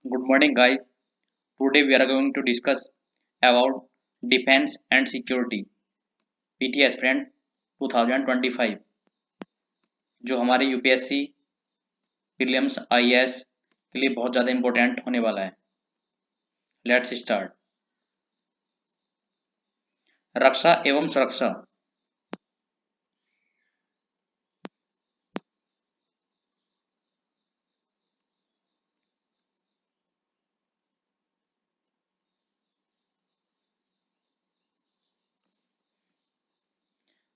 Good morning, guys. Today we are going to discuss about defense and security PT aspirant 2025 जो हमारे UPSC prelims IAS के लिए बहुत ज़्यादा इंपॉर्टेंट होने वाला है। Let's start. रक्षा एवं सुरक्षा।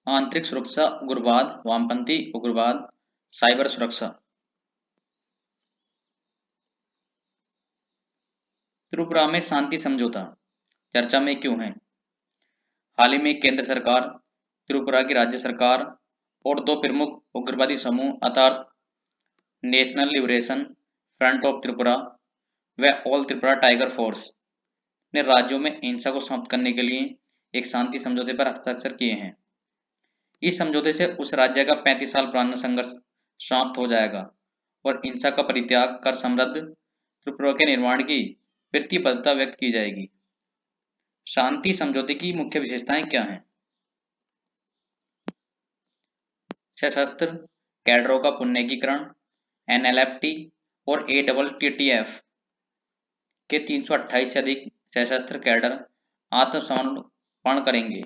आंतरिक सुरक्षा, उग्रवाद, वामपंथी उग्रवाद, साइबर सुरक्षा। त्रिपुरा में शांति समझौता चर्चा में क्यों है? हाल ही में केंद्र सरकार, त्रिपुरा की राज्य सरकार और दो प्रमुख उग्रवादी समूह अर्थात national liberation front of Tripura व ऑल त्रिपुरा टाइगर फोर्स ने राज्यों में हिंसा को समाप्त करने के लिए एक शांति समझौते पर हस्ताक्षर किए हैं। इस समझौते से उस राज्य का 35 साल पुराना संघर्ष समाप्त हो जाएगा और हिंसा का परित्याग कर समृद्ध त्रिपुरा के निर्माण की प्रतिबद्धता व्यक्त की जाएगी। शांति समझौते की मुख्य विशेषताएं क्या हैं? सशस्त्र कैडरों का पुनर्जीकरण, एनएलएफटी और एटीटीएफ के 328 से अधिक सशस्त्र कैडर आत्मसमर्पण करेंगे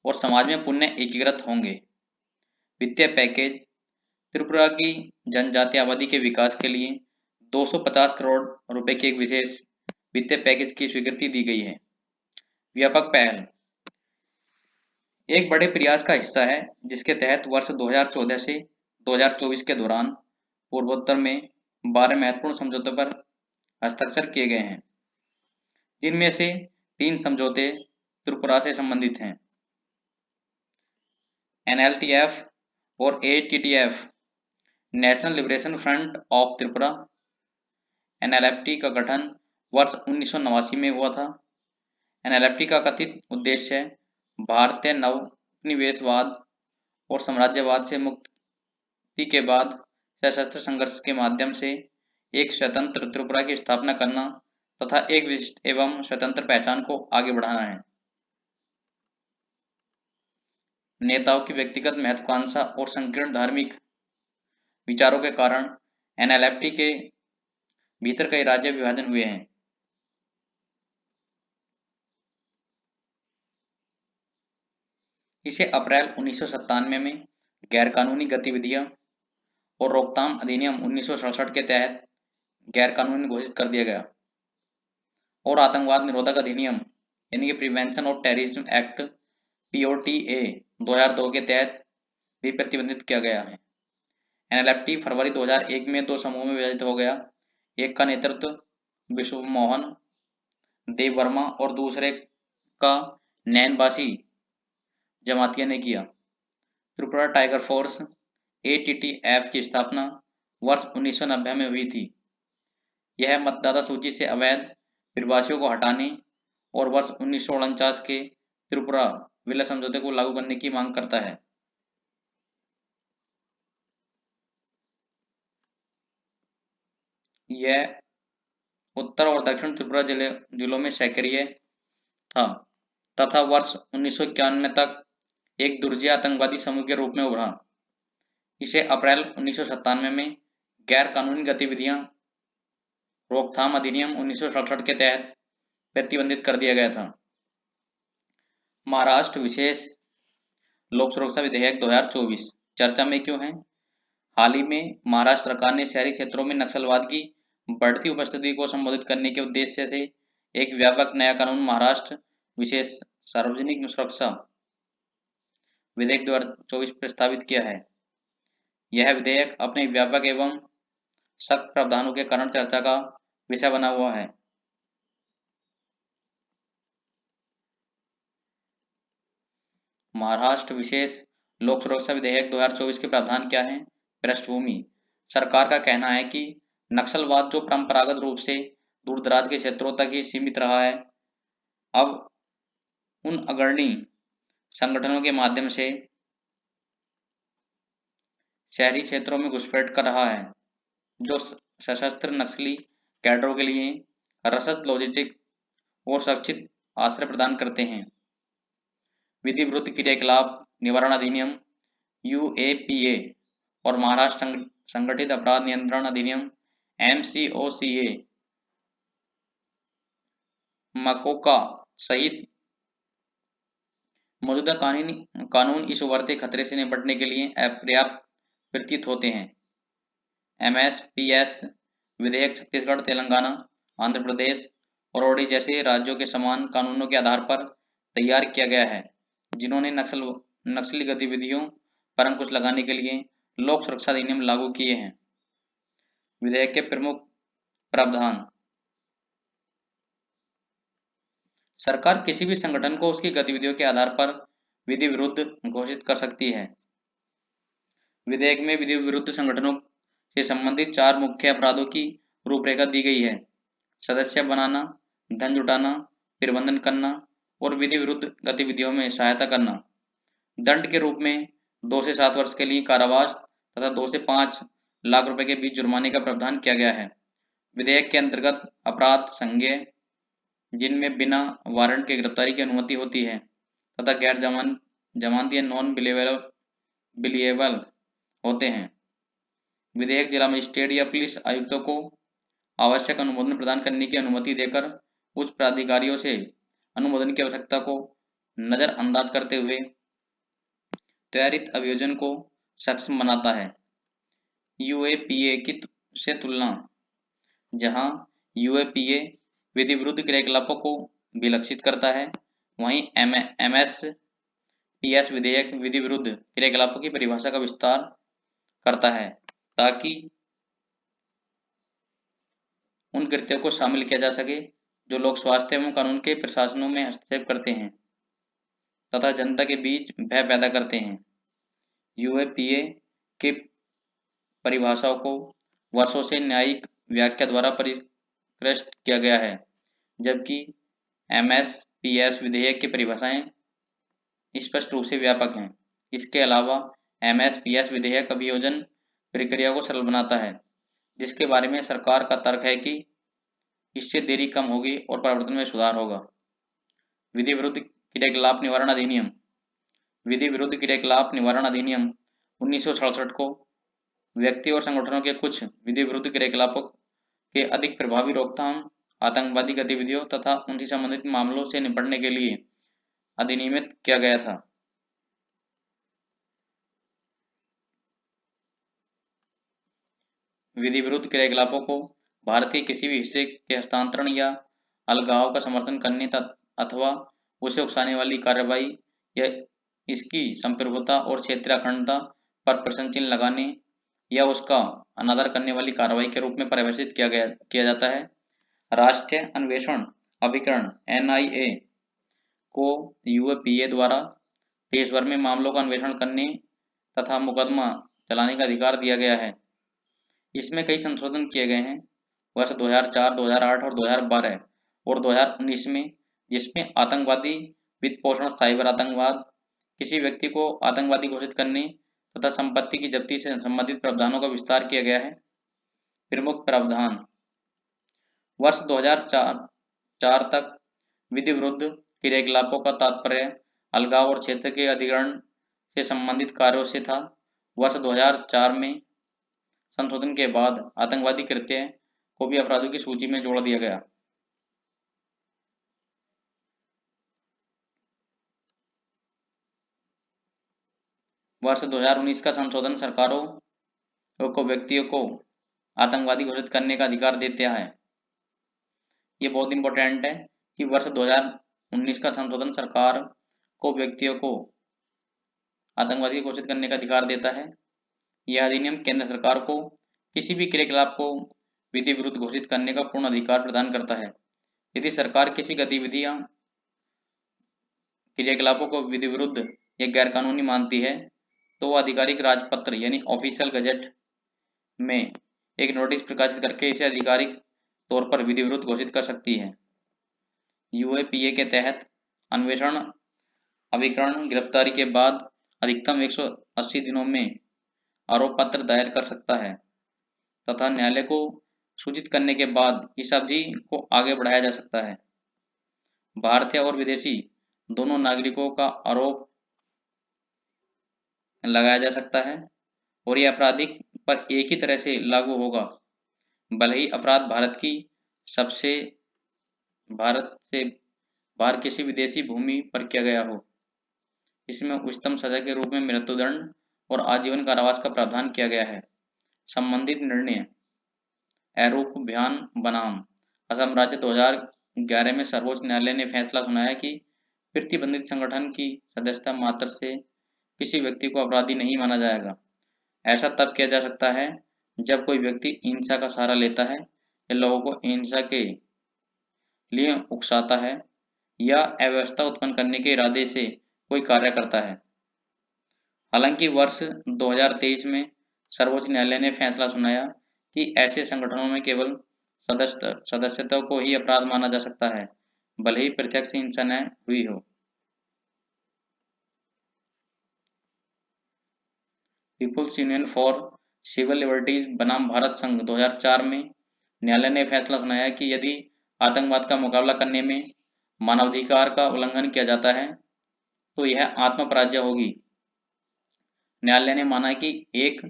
और समाज में पुनः एकीकृत होंगे। वित्तीय पैकेज, त्रिपुरा की जनजातीय आबादी के विकास के लिए 250 करोड़ रुपए के एक विशेष वित्तीय पैकेज की स्वीकृति दी गई है। व्यापक पहल एक बड़े प्रयास का हिस्सा है जिसके तहत वर्ष 2014 से 2024 के दौरान पूर्वोत्तर में 12 महत्वपूर्ण समझौतों पर हस्ताक्षर किए गए हैं, जिनमें से 3 समझौते त्रिपुरा से संबंधित हैं। एनएलटीएफ और ATTF national liberation front of Tripura. NLFT का गठन वर्ष 1989 में हुआ था। एनएलएफटी का कथित उद्देश्य भारतीय नवनिवेशवाद और साम्राज्यवाद से मुक्ति के बाद सशस्त्र संघर्ष के माध्यम से एक स्वतंत्र त्रिपुरा की स्थापना करना तथा एक विशिष्ट एवं स्वतंत्र पहचान को आगे बढ़ाना है। नेताओं की व्यक्तिगत महत्वाकांक्षा और संकीर्ण धार्मिक विचारों के कारण एनएलएफटी के भीतर कई राज्य विभाजन हुए हैं। इसे अप्रैल 1997 में गैरकानूनी गतिविधियां और रोकथाम अधिनियम 1967 के तहत गैरकानूनी घोषित कर दिया गया और आतंकवाद निरोधक अधिनियम यानी कि prevention of terrorism act POTA 2002 के तहत भी प्रतिबंधित किया गया है। एनएलएफटी फरवरी 2001 में 2 समूहों में विभाजित हो गया। एक का नेतृत्व विश्व मोहन देव वर्मा और दूसरे का नैनबासी जमातिया ने किया। त्रिपुरा टाइगर फोर्स ATTF की स्थापना वर्ष 1990 में हुई थी। यह मतदाता सूची से अवैध प्रवासियों को हटाने और वर्ष 1949 के त्रिपुरा विलय समझौते को लागू करने की मांग करता है। यह उत्तर और दक्षिण त्रिपुरा जिलों में सक्रिय था तथा वर्ष 1991 तक एक दुर्जय आतंकवादी समूह के रूप में उभरा। इसे अप्रैल 1997 में गैर कानूनी गतिविधियां रोकथाम अधिनियम 1967 के तहत प्रतिबंधित कर दिया गया था। महाराष्ट्र विशेष लोक सुरक्षा विधेयक 2024 चर्चा में क्यों है? हाल ही में महाराष्ट्र सरकार ने शहरी क्षेत्रों में नक्सलवाद की बढ़ती उपस्थिति को संबोधित करने के उद्देश्य से एक व्यापक नया कानून महाराष्ट्र विशेष सार्वजनिक सुरक्षा विधेयक 2024 प्रस्तावित किया है। यह विधेयक अपने व्यापक एवं सख्त प्रावधानों के कारण चर्चा का विषय बना हुआ है। महाराष्ट्र विशेष लोक सुरक्षा विधेयक 2024 के प्रावधान क्या हैं? पृष्ठभूमि सरकार का कहना है कि नक्सलवाद जो परंपरागत रूप से दूरदराज के क्षेत्रों तक ही सीमित रहा है, अब उन अग्रणी संगठनों के माध्यम से शहरी क्षेत्रों में घुसपैठ कर रहा है जो सशस्त्र नक्सली कैडरों के लिए रसद, लॉजिस्टिक और सुरक्षित आश्रय प्रदान करते हैं। विधि विरुद्ध क्रियाकलाप निवारण अधिनियम यूएपीए और महाराष्ट्र संगठित अपराध नियंत्रण अधिनियम एमसीओसीए मकोका सहित मौजूदा कानून इस उभरते खतरे से निपटने के लिए अपर्याप्त प्रतीत होते हैं। एमएसपीएस विधेयक छत्तीसगढ़, तेलंगाना, आंध्र प्रदेश और ओडिशा जैसे राज्यों के समान कानूनों के आधार पर तैयार किया गया है, जिन्होंने नक्सली गतिविधियों पर अंकुश लगाने के लिए लोक सुरक्षा अधिनियम लागू किए हैं। विधेयक के प्रमुख प्रावधान। सरकार किसी भी संगठन को उसकी गतिविधियों के आधार पर विधि विरुद्ध घोषित कर सकती है। विधेयक में विधि विरुद्ध संगठनों से संबंधित 4 मुख्य अपराधों की रूपरेखा दी गई है: सदस्य बनाना, धन जुटाना, प्रबंधन करना और विधि विरुद्ध गतिविधियों में सहायता करना। दंड के रूप में 2 से 7 वर्ष के लिए कारावास तथा 2 से 5 लाख रुपए के बीच जुर्माने का प्रावधान किया गया है। विधेयक के अंतर्गत अपराध संज्ञेय जिनमें बिना वारंट के गिरफ्तारी की अनुमति होती है तथा गैर जमानती या नॉन बिलिएबल होते हैं। विधेयक जिला मजिस्ट्रेट या पुलिस आयुक्तों को आवश्यक अनुमोदन प्रदान करने की अनुमति देकर उच्च प्राधिकारियों से अनुमोदन की आवश्यकता को नजरअंदाज करते हुए त्वरित अभियोजन को सक्षम बनाता है। यूएपीए की से तुलना। जहां यूएपीए विधि विरुद्ध क्रियाकलापों को विलक्षित करता है, वहीं एमएसपीएस विधेयक विधि विरुद्ध क्रियाकलापों की परिभाषा का विस्तार करता है ताकि उन कृत्यों को शामिल किया जा सके जो लोक स्वास्थ्य एवं कानून के प्रशासनों में हस्तक्षेप करते हैं तथा जनता के बीच भय पैदा करते हैं। यूएपीए की परिभाषाओं को वर्षों से न्यायिक व्याख्या द्वारा परिष्कृत किया गया है, जबकि एमएसपीएस विधेयक की परिभाषाएं स्पष्ट रूप से व्यापक हैं। इसके अलावा एमएसपीएस विधेयक अभियोजन प्रक्रिया को सरल बनाता है, जिसके बारे में सरकार का तर्क है कि इससे देरी कम होगी और प्रवर्तन में सुधार होगा। विधि विरुद्ध क्रियाकलाप निवारण अधिनियम। विधि विरुद्ध क्रियाकलाप निवारण अधिनियम 1967 को व्यक्ति और संगठनों के कुछ विधि विरुद्ध क्रियाकलापों के अधिक प्रभावी रोकथाम, आतंकवादी गतिविधियों तथा उनसे संबंधित मामलों से निपटने के लिए अधिनियमित किया गया था। विधि विरुद्ध क्रियाकलापों को भारत के किसी भी हिस्से के हस्तांतरण या अलगाव का समर्थन करने अथवा उसे उकसाने वाली कार्रवाई या इसकी संप्रभुता और क्षेत्रीय अखंडता पर प्रश्न चिन्ह लगाने या उसका अनादर करने वाली कार्रवाई के रूप में परिभाषित किया जाता है। राष्ट्रीय अन्वेषण अभिकरण एनआईए को यूएपीए द्वारा देश भर में मामलों का अन्वेषण करने तथा मुकदमा चलाने का अधिकार दिया गया है। इसमें कई संशोधन किए गए हैं वर्ष 2004, 2008 और 2012 और 2019 में, जिसमें आतंकवादी वित्त पोषण, साइबर आतंकवाद, किसी व्यक्ति को आतंकवादी घोषित करने तथा संपत्ति की जब्ती से संबंधित प्रावधानों का विस्तार किया गया है। प्रमुख प्रावधान। वर्ष 2004 तक विधि विरुद्ध क्रियाकलापों का तात्पर्य अलगाव और क्षेत्र के अधिग्रहण से संबंधित कार्यों से था। वर्ष 2004 में संशोधन के बाद आतंकवादी कृत्य को भी अपराधों की सूची में जोड़ दिया गया। वर्ष 2019 का संशोधन सरकारों को व्यक्तियों को आतंकवादी घोषित करने का अधिकार देता है। ये बहुत इंपॉर्टेंट है कि वर्ष 2019 का संशोधन सरकार को व्यक्तियों को आतंकवादी घोषित करने का अधिकार देता है। यह अधिनियम केंद्र सरकार को किसी भी क्रियाकलाप को विधि विरुद्ध घोषित करने का पूर्ण अधिकार प्रदान करता है। यदि सरकार किसी गतिविधियां क्रियाकलापों को विधि विरुद्ध या गैरकानूनी मानती है तो वह आधिकारिक राजपत्र यानी ऑफिशियल गजट में एक नोटिस प्रकाशित करके इसे आधिकारिक तौर पर विधि विरुद्ध घोषित कर सकती है। यूएपीए के तहत अन्वेषण अभिकरण गिरफ्तारी के बाद अधिकतम 180 दिनों में आरोप पत्र दायर कर सकता है तथा न्यायालय को सूचित करने के बाद इस अवधि को आगे बढ़ाया जा सकता है। भारतीय और विदेशी दोनों नागरिकों का आरोप लगाया जा सकता है और यह आपराधिक पर एक ही तरह से लागू होगा, भले ही अपराध सबसे भारत से बाहर किसी विदेशी भूमि पर किया गया हो। इसमें उच्चतम सजा के रूप में मृत्युदंड और आजीवन कारावास का प्रावधान किया गया है। संबंधित निर्णय एरूप बयान बनाम असम राज्य 2011 में सर्वोच्च न्यायालय ने फैसला सुनाया कि प्रतिबंधित संगठन की सदस्यता मात्र से किसी व्यक्ति को अपराधी नहीं माना जाएगा। ऐसा तब किया जा सकता है जब कोई व्यक्ति हिंसा का सहारा लेता है या लोगों को हिंसा के लिए उकसाता है या अव्यवस्था उत्पन्न करने के इरादे से कोई कार्य करता है। हालांकि वर्ष 2023 में सर्वोच्च न्यायालय ने फैसला सुनाया कि ऐसे संगठनों में केवल सदस्यता को ही अपराध माना जा सकता है, भले ही प्रत्यक्ष हिंसा न हुई हो। People's Union for Civil Liberties बनाम भारत संघ 2004 में न्यायालय ने फैसला सुनाया कि यदि आतंकवाद का मुकाबला करने में मानवाधिकार का उल्लंघन किया जाता है तो यह आत्मपराज्य होगी। न्यायालय ने माना कि एक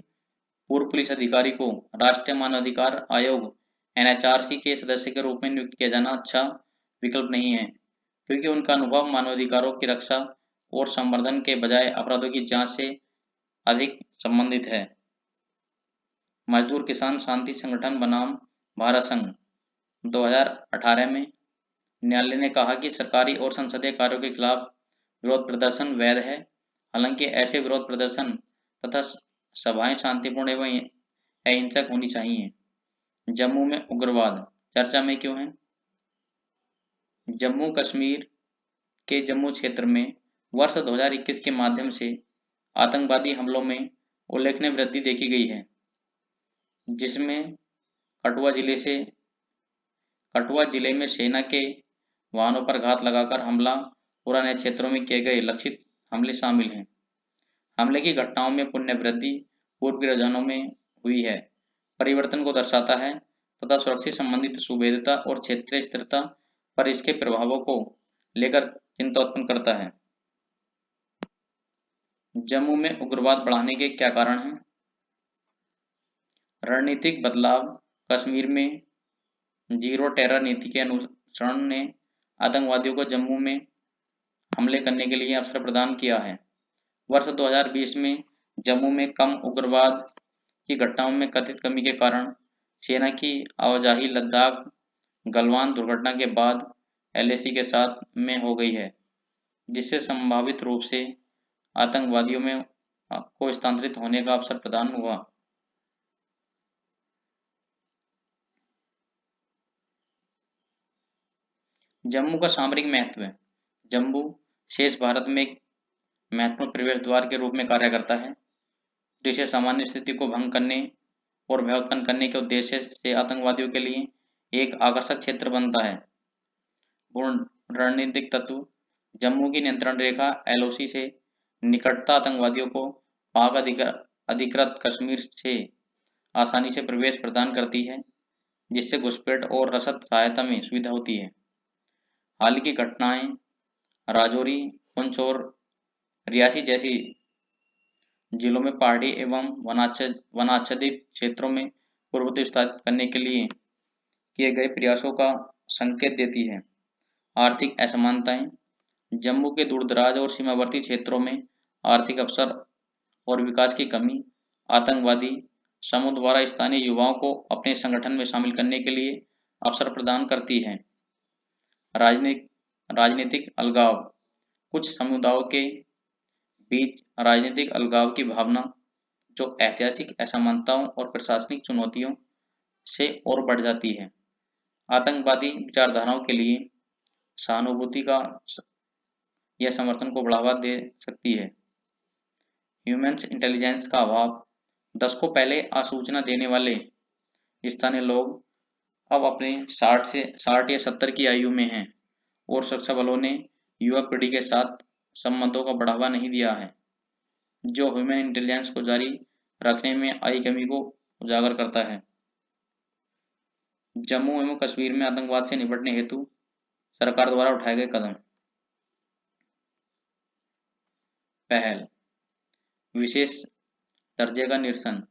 पूर्व पुलिस अधिकारी को राष्ट्रीय मानवाधिकार आयोग NHRC के सदस्य के रूप में नियुक्त किया जाना अच्छा विकल्प नहीं है, क्योंकि उनका अनुभव मानवाधिकारों की रक्षा और संवर्धन के बजाय अपराधों की जांच से अधिक संबंधित है। मजदूर किसान शांति संगठन बनाम भारत संघ 2018 में न्यायालय ने कहा कि सरकारी और संसदीय कार्यों के खिलाफ विरोध प्रदर्शन वैध है। हालांकि ऐसे विरोध प्रदर्शन तथा सभाएं शांतिपूर्ण एवं अहिंसक होनी चाहिए। जम्मू में उग्रवाद चर्चा में क्यों है? जम्मू कश्मीर के जम्मू क्षेत्र में वर्ष 2021 के माध्यम से आतंकवादी हमलों में उल्लेखनीय वृद्धि देखी गई है, जिसमें कठुआ जिले में सेना के वाहनों पर घात लगाकर हमला, पुराने क्षेत्रों में किए गए लक्षित हमले शामिल हैं। हमले की घटनाओं में पुण्य वृद्धि पूर्व के रुझानों में हुई है, परिवर्तन को दर्शाता है तथा सुरक्षा संबंधित सुभेद्यता और क्षेत्रीय स्थिरता पर इसके प्रभावों को लेकर चिंता उत्पन्न करता है। जम्मू में उग्रवाद बढ़ाने के क्या कारण हैं? रणनीतिक बदलाव कश्मीर में जीरो टेरर नीति के अनुसरण ने आतंकवादियों को जम्मू में हमले करने के लिए अवसर प्रदान किया है। वर्ष 2020 में जम्मू में कम उग्रवाद की घटनाओं में कथित कमी के कारण सेना की आवाजाही लद्दाख गलवान दुर्घटना के बाद LAC के साथ में हो गई है, जिससे संभावित रूप से आतंकवादियों में को स्थानांतरित होने का अवसर प्रदान हुआ। जम्मू का सामरिक महत्व। जम्मू शेष भारत में एक महत्वपूर्ण प्रवेश द्वार के रूप में कार्य करता है, जिसे सामान्य स्थिति को भंग करने और भय उत्पन्न करने के उद्देश्य से आतंकवादियों के लिए एक आकर्षक क्षेत्र बनता है। पूर्ण रणनीतिक तत्व जम्मू की नियंत्रण रेखा LOC से निकटता आतंकवादियों को पाक अधिकृत कश्मीर से आसानी से प्रवेश प्रदान करती है, जिससे घुसपैठ और रसद सहायता में सुविधा होती है। हाल की घटनाएं राजौरी, पुंछ और रियासी जैसी जिलों में पहाड़ी एवं वनाच्छादित क्षेत्रों में पूर्ववर्ती स्थापित करने के लिए किए गए प्रयासों का संकेत देती है। आर्थिक असमानताएं जम्मू के दूरदराज और सीमावर्ती क्षेत्रों में आर्थिक अवसर और विकास की कमी आतंकवादी समूह द्वारा स्थानीय युवाओं को अपने संगठन में शामिल करने के लिए अवसर प्रदान करती है। राजनीतिक अलगाव कुछ समुदायों के बीच राजनीतिक अलगाव की भावना, जो ऐतिहासिक असमानताओं और प्रशासनिक चुनौतियों से और बढ़ जाती है, आतंकवादी विचारधाराओं के लिए सहानुभूति का यह समर्थन को बढ़ावा दे सकती है। ह्यूमन इंटेलिजेंस का अभाव दशकों पहले आसूचना देने वाले स्थानीय लोग अब अपने 60 या 70 की आयु में हैं और सुरक्षा बलों ने युवा पीढ़ी के साथ संबंधों का बढ़ावा नहीं दिया है, जो ह्यूमन इंटेलिजेंस को जारी रखने में आई कमी को उजागर करता है। जम्मू एवं कश्मीर में आतंकवाद से निपटने हेतु सरकार द्वारा उठाए गए कदम। पहल, विशेष दर्जे का निरसन।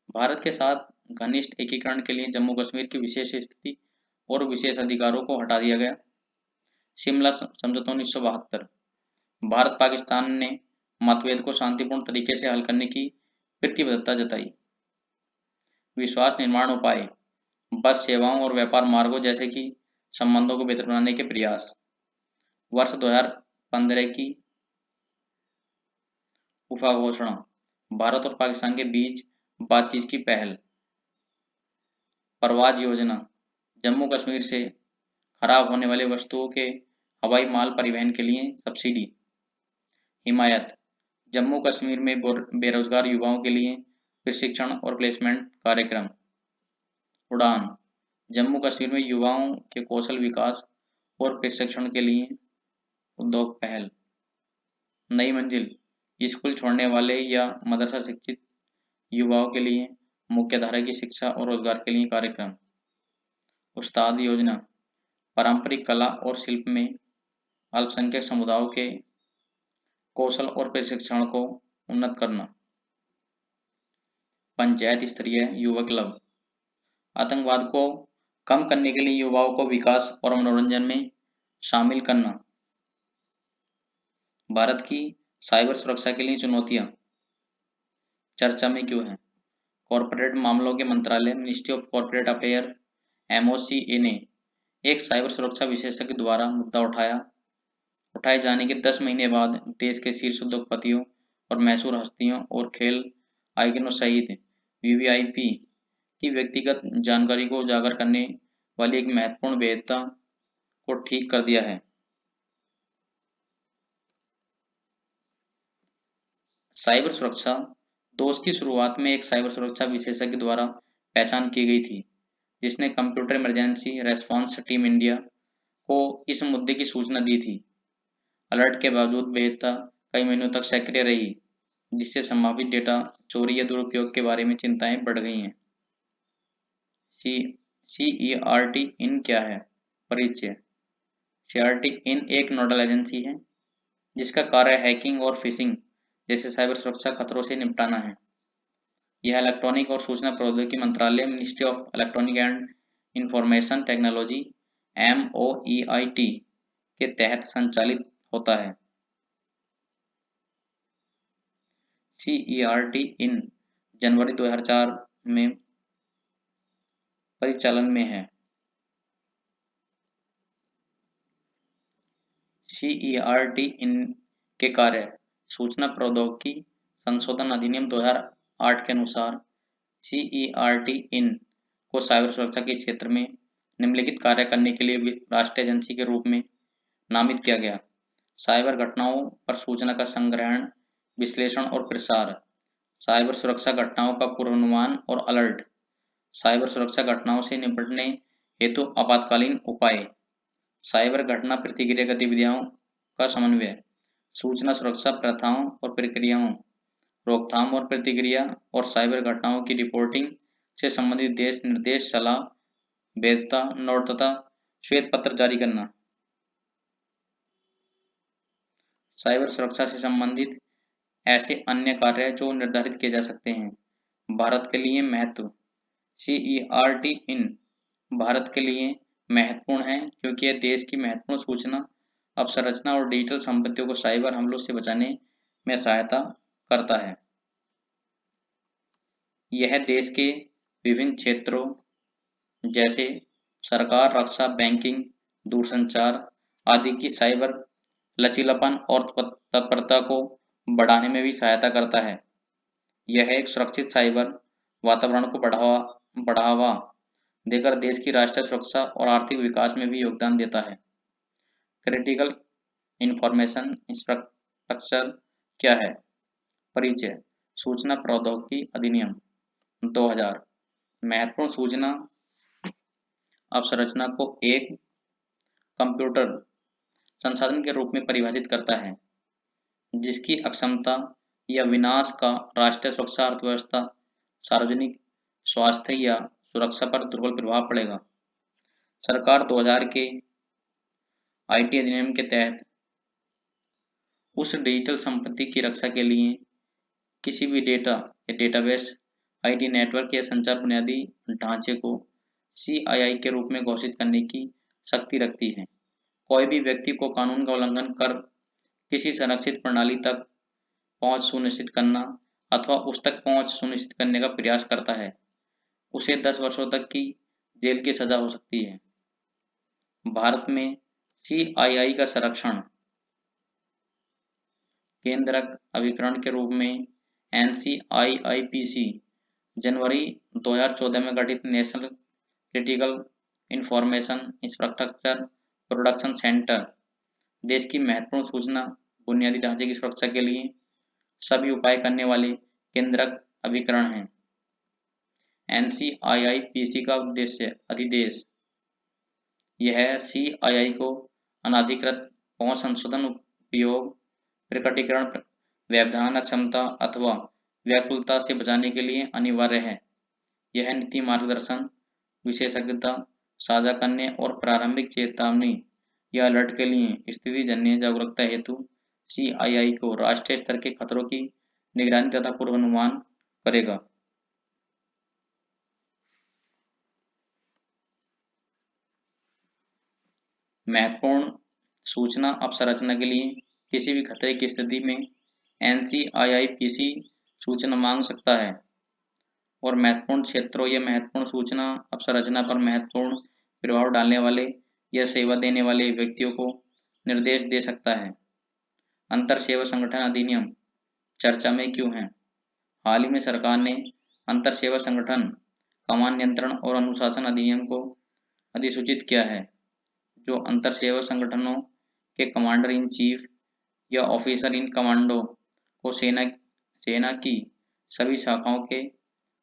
भारत के साथ घनिष्ठ एकीकरण के लिए जम्मू कश्मीर की विशेष स्थिति और विशेष अधिकारों को हटा दिया गया। शिमला समझौता 1972। भारत पाकिस्तान ने मतभेद को शांतिपूर्ण तरीके से हल करने की प्रतिबद्धता जताई। विश्वास निर्माण उपाय, बस सेवाओं और व्यापार मार्गों जैसे कि संबंधों को बेहतर बनाने के प्रयास। वर्ष 2015 की उफा घोषणा, भारत और पाकिस्तान के बीच बातचीत की पहल। परवाज योजना, जम्मू कश्मीर से खराब होने वाली वस्तुओं के हवाई माल परिवहन के लिए सब्सिडी। हिमायत, जम्मू कश्मीर में बेरोजगार युवाओं के लिए प्रशिक्षण और प्लेसमेंट कार्यक्रम। उड़ान, जम्मू कश्मीर में युवाओं के कौशल विकास और प्रशिक्षण के लिए उद्योग पहल। नई मंजिल, स्कूल छोड़ने वाले या मदरसा शिक्षित युवाओं के लिए मुख्यधारा की शिक्षा और रोजगार के लिए कार्यक्रम। उस्ताद योजना, पारंपरिक कला और शिल्प में अल्पसंख्यक समुदायों के कौशल और प्रशिक्षण को उन्नत करना। पंचायत स्तरीय युवा क्लब, आतंकवाद को कम करने के लिए युवाओं को विकास और मनोरंजन में शामिल करना। भारत की साइबर सुरक्षा के लिए चुनौतियां चर्चा में क्यों है। कॉरपोरेट मामलों के मंत्रालय ministry of corporate affair MOCA ने एक साइबर सुरक्षा विशेषज्ञ द्वारा मुद्दा उठाए जाने के 10 महीने बाद देश के शीर्ष उद्योगपतियों और मशहूर हस्तियों और खेल आइकनों सहित VVIP की व्यक्तिगत जानकारी को उजागर करने वाली एक महत्वपूर्ण भेद्यता को ठीक कर दिया है। साइबर सुरक्षा दोष की शुरुआत में एक साइबर सुरक्षा विशेषज्ञ द्वारा पहचान की गई थी, जिसने computer emergency response team India को इस मुद्दे की सूचना दी थी। अलर्ट के बावजूद भेद्यता कई महीनों तक सक्रिय रही, जिससे संभावित डेटा चोरी या दुरुपयोग के बारे में चिंताएं बढ़ गई हैं। CERT इन क्या है? परिचय। CERT इन एक नोडल एजेंसी है जिसका कार्य हैकिंग और फिशिंग जैसे साइबर सुरक्षा खतरों से निपटाना है। यह इलेक्ट्रॉनिक और सूचना प्रौद्योगिकी मंत्रालय ministry of electronic and information technology MOEIT के तहत संचालित होता है। CERT इन जनवरी 2004 में परिचालन में है। CERT इन के कार्य सूचना प्रौद्योगिकी संशोधन अधिनियम 2008 के अनुसार CERT इन को साइबर सुरक्षा के क्षेत्र में निम्नलिखित कार्य करने के लिए राष्ट्रीय एजेंसी के रूप में नामित किया गया। साइबर घटनाओं पर सूचना का संग्रहण, विश्लेषण और प्रसार, साइबर सुरक्षा घटनाओं का पूर्वानुमान और अलर्ट, साइबर सुरक्षा घटनाओं से निपटने हेतु आपातकालीन उपाय, साइबर घटना प्रतिक्रिया गतिविधियों का समन्वय, सूचना सुरक्षा प्रथाओं और प्रक्रियाओं, रोकथाम और प्रतिक्रिया और साइबर घटनाओं की रिपोर्टिंग से संबंधित देश निर्देश, सलाह, भेद्यता नोट तथा श्वेत पत्र जारी करना। साइबर सुरक्षा से संबंधित ऐसे अन्य कार्य जो निर्धारित किए जा सकते हैं। भारत के लिए महत्व। CERT इन भारत के लिए महत्वपूर्ण है क्योंकि यह देश की महत्वपूर्ण सूचना अवसंरचना और डिजिटल संपत्तियों को साइबर हमलों से बचाने में सहायता करता है। यह देश के विभिन्न क्षेत्रों जैसे सरकार, रक्षा, बैंकिंग, दूरसंचार आदि की साइबर लचीलापन और तत्परता को बढ़ाने में भी सहायता करता है। यह एक सुरक्षित साइबर वातावरण को बढ़ावा देकर देश की राष्ट्रीय सुरक्षा और आर्थिक विकास में भी योगदान देता है। क्रिटिकल इंफॉर्मेशन इंफ्रास्ट्रक्चर क्या है? परिचय। सूचना प्रौद्योगिकी अधिनियम 2000 महत्वपूर्ण सूचना अवसंरचना को एक कंप्यूटर संसाधन के रूप में परिभाषित करता है जिसकी अक्षमता या विनाश का राष्ट्रीय सुरक्षा, अर्थव्यवस्था, सार्वजनिक स्वास्थ्य या सुरक्षा पर दुर्बल प्रभाव पड़ेगा। सरकार 2000 के आईटी अधिनियम के तहत उस डिजिटल संपत्ति की रक्षा के लिए किसी भी डेटा या डेटाबेस, आईटी नेटवर्क या संचार बुनियादी ढांचे को सीआईआई के रूप में घोषित करने की शक्ति रखती है। कोई भी व्यक्ति को कानून का उल्लंघन कर किसी संरक्षित प्रणाली तक पहुंच सुनिश्चित करना अथवा उस तक पहुंच सुनिश्चित करने का प्रयास करता है, उसे 10 वर्षों तक की जेल की सजा हो सकती है। भारत में सीआईआई का संरक्षण केंद्रक अभिकरण के रूप में एनसीआईआईपीसी जनवरी 2014 में गठित national critical information infrastructure production centre देश की महत्वपूर्ण सूचना बुनियादी ढांचे की सुरक्षा के लिए सभी उपाय करने वाले केंद्रक अभिकरण हैं। एनसीआईआईपीसी का उद्देश्य अधिदेश यह सीआईआई को अनाधिकृत पहुंच संशोधन उपयोग प्रकटीकरण व्यवधान अक्षमता अथवा व्याकुलता से बचाने के लिए अनिवार्य है। यह नीति मार्गदर्शन विशेषज्ञता साझा करने और प्रारंभिक चेतावनी या अलर्ट के लिए स्थिति जन्य जागरूकता हेतु सीआईआई को राष्ट्रीय स्तर के खतरों की निगरानी तथा पूर्वानुमान करेगा। महत्वपूर्ण सूचना अवसंरचना के लिए किसी भी खतरे की स्थिति में एनसीआईआईपीसी सूचना मांग सकता है और महत्वपूर्ण क्षेत्रों या महत्वपूर्ण सूचना अवसंरचना पर महत्वपूर्ण प्रभाव डालने वाले या सेवा देने वाले व्यक्तियों को निर्देश दे सकता है। अंतर सेवा संगठन अधिनियम चर्चा में क्यों है? हाल ही में सरकार ने अंतर सेवा संगठन कमान नियंत्रण और अनुशासन अधिनियम को अधिसूचित किया है, जो अंतर सेवा संगठनों के कमांडर इन चीफ या ऑफिसर इन कमांडो को सेना की सभी शाखाओं के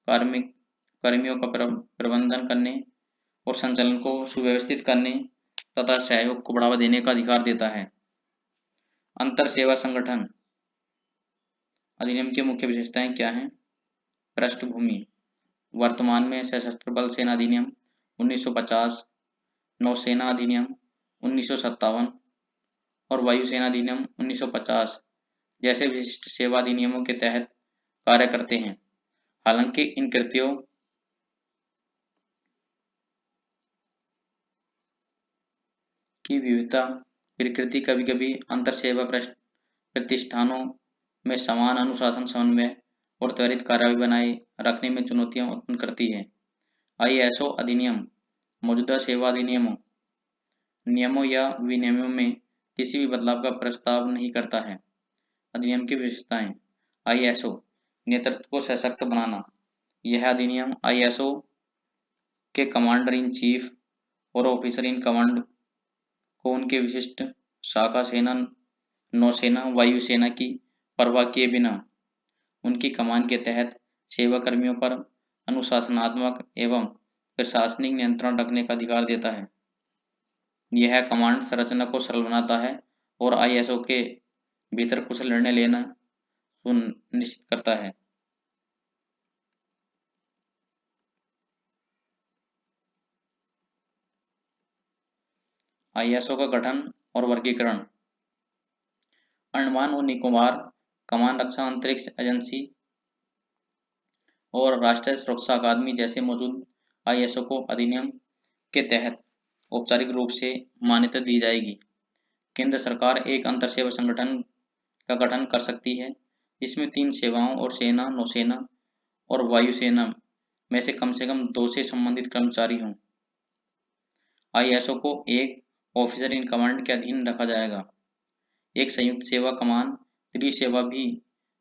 कर्मियों का प्रबंधन करने और संचालन को सुव्यवस्थित करने तथा सहयोग को बढ़ावा देने का अधिकार देता है। अंतर सेवा संगठन अधिनियम की मुख्य विशेषताएं क्या हैं? पृष्ठभूमि वर्तमान में सशस्त्र बल सेना अधिनियम 1950, नौसेना अधिनियम 1957 और वायुसेना अधिनियम 1950 जैसे विशिष्ट सेवा अधिनियमों के तहत कार्य करते हैं। हालांकि इन कृतियों की विविधता प्रकृति कभी कभी अंतर सेवा प्रतिष्ठानों में समान अनुशासन समन्वय और त्वरित कार्रवाई बनाए रखने में चुनौतियां उत्पन्न करती है। आईएसओ अधिनियम मौजूदा सेवा अधिनियमों नियमों या विनियमों में किसी भी बदलाव का प्रस्ताव नहीं करता है। अधिनियम की विशेषताएं आईएसओ नेतृत्व को सशक्त बनाना। यह अधिनियम आईएसओ के कमांडर इन चीफ और ऑफिसर इन कमांड को उनके विशिष्ट शाखा सेना, नौसेना, वायुसेना की परवाह किए बिना उनकी कमान के तहत सेवा कर्मियों पर अनुशासनात्मक एवं प्रशासनिक नियंत्रण रखने का अधिकार देता है। यह कमांड संरचना को सरल बनाता है और आईएसओ के भीतर कुशल निर्णय लेना सुनिश्चित करता है। आईएसओ का गठन और वर्गीकरण अंडमान और निकोबार कमान रक्षा अंतरिक्ष एजेंसी और राष्ट्रीय सुरक्षा अकादमी जैसे मौजूद आईएसओ को अधिनियम के तहत औपचारिक रूप से मान्यता दी जाएगी। केंद्र सरकार एक अंतर सेवा संगठन का गठन कर सकती है जिसमें 3 सेवाओं और सेना, नौसेना और वायुसेना में से कम 2 से संबंधित कर्मचारी हों। आईएसओ को एक ऑफिसर इन कमांड के अधीन रखा जाएगा। एक संयुक्त सेवा कमान त्रिसेवा भी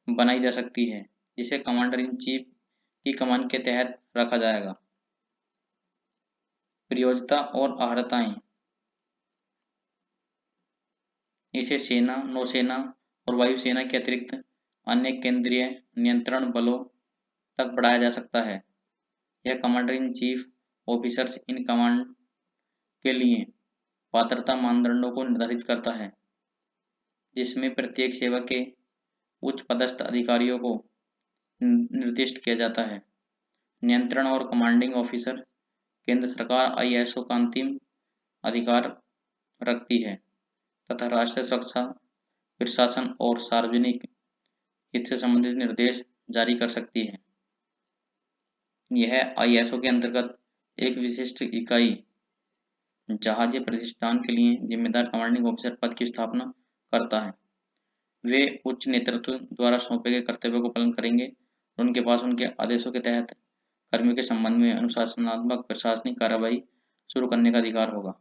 बनाई जा सकती है जिसे कमांडर इन चीफ की कमान के तहत रखा जाएगा। प्रयोज्यता और अर्हताएं इसे सेना, नौसेना और वायुसेना के अतिरिक्त अन्य केंद्रीय नियंत्रण बलों तक बढ़ाया जा सकता है। यह commander in chief officers in command के लिए पात्रता मानदंडों को निर्धारित करता है, जिसमें प्रत्येक सेवा के उच्च पदस्थ अधिकारियों को निर्दिष्ट किया जाता है। नियंत्रण और कमांडिंग ऑफिसर केंद्र सरकार आईएसओ का अंतिम अधिकार रखती है तथा राष्ट्रीय सुरक्षा, प्रशासन और सार्वजनिक हित से संबंधित निर्देश जारी कर सकती है। यह आईएसओ के अंतर्गत एक विशिष्ट इकाई जहाजी प्रतिष्ठान के लिए जिम्मेदार कमांडिंग ऑफिसर पद की स्थापना करता है। वे उच्च नेतृत्व द्वारा सौंपे गए कर्तव्यों को पालन करेंगे और उनके पास उनके आदेशों के तहत कर्मियों के संबंध में अनुशासनात्मक प्रशासनिक कार्रवाई शुरू करने का अधिकार होगा।